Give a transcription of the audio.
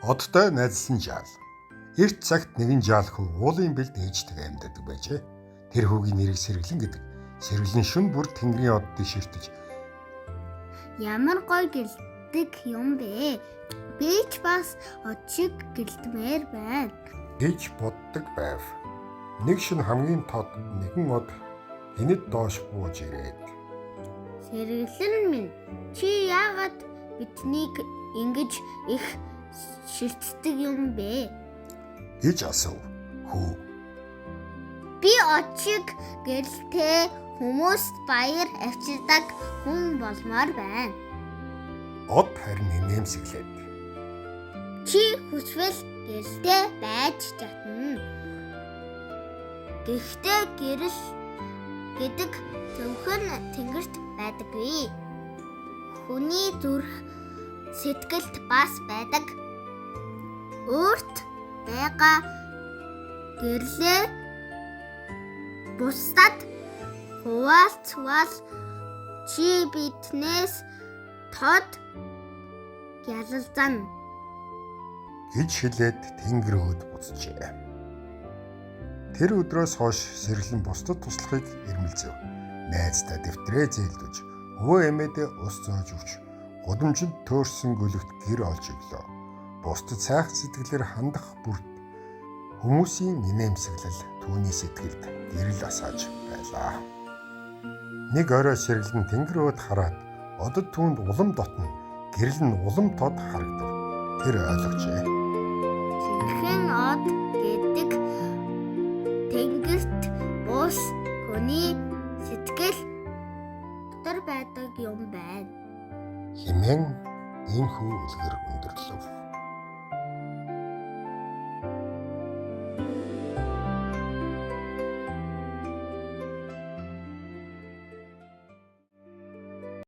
Одтой найзсан жаал. Эрт цагт нэгэн жаал хүү уулын бэлд ээжтэйг амьдардаг байжээ. Тэр хүүгийн нэрийг Сэргэлэн гэдэг. Сэргэлэн шүн бүр тэнгэрийн оддыг ширтэж Ямар гоё гэлдэг юм бэ? Би ч бас од шиг гэлтмээр байна. гэж боддог байв. Нэг шин хамгийн тод нэгэн од гинэд доош бууж ирээд Сэргэлэн минь, чи яагаад биднийг ингэж их шилтдэг юм бэ? гэж асуув. Хүү Би од шиг гэрэлтэй хүмүүст баяр авчирдаг хүн болмоор байна. од харин инээмсэглээд Чи хүсвэл гэрэлтэй байж чадна. Гэхдээ гэрэл гэдэг зөвхөн тэнгэрт байдаггүй. Хүний зүрх сэтгэлд бас байдаг. Өөрт байгаа гэрлээ бусдад хуваалцвал чи биднээс тод ялалзана. гэж хэлээд тэнгэр өөд буцжээ. Тэр өдрөөс хойш Сэргэлэн бусдад туслахыг эрмэлзэв. Найздаа дэвтрээ зээлдэж, өвөө эмээдээ ус зоож өгч, гудамжинд төөрсөн гөлөгт гэр олж өглөө. Бусдад сайхан сэтгэлээр хандах бүрд хүмүүсийн инээмсэглэл түүний сэтгэлд гэрэл асааж байлаа. Нэг орой Сэргэлэн тэнгэр өөд хараад одод түүнд улам дотно гэрэл нь улам тод харагдав. Тэр ойлгожээ. Сэрхэн од гэдэг тэнгэрт бус хүний сэтгэл дотор байдаг юм байна. Хэмээн ийхүү үлгэр өндөрлөв.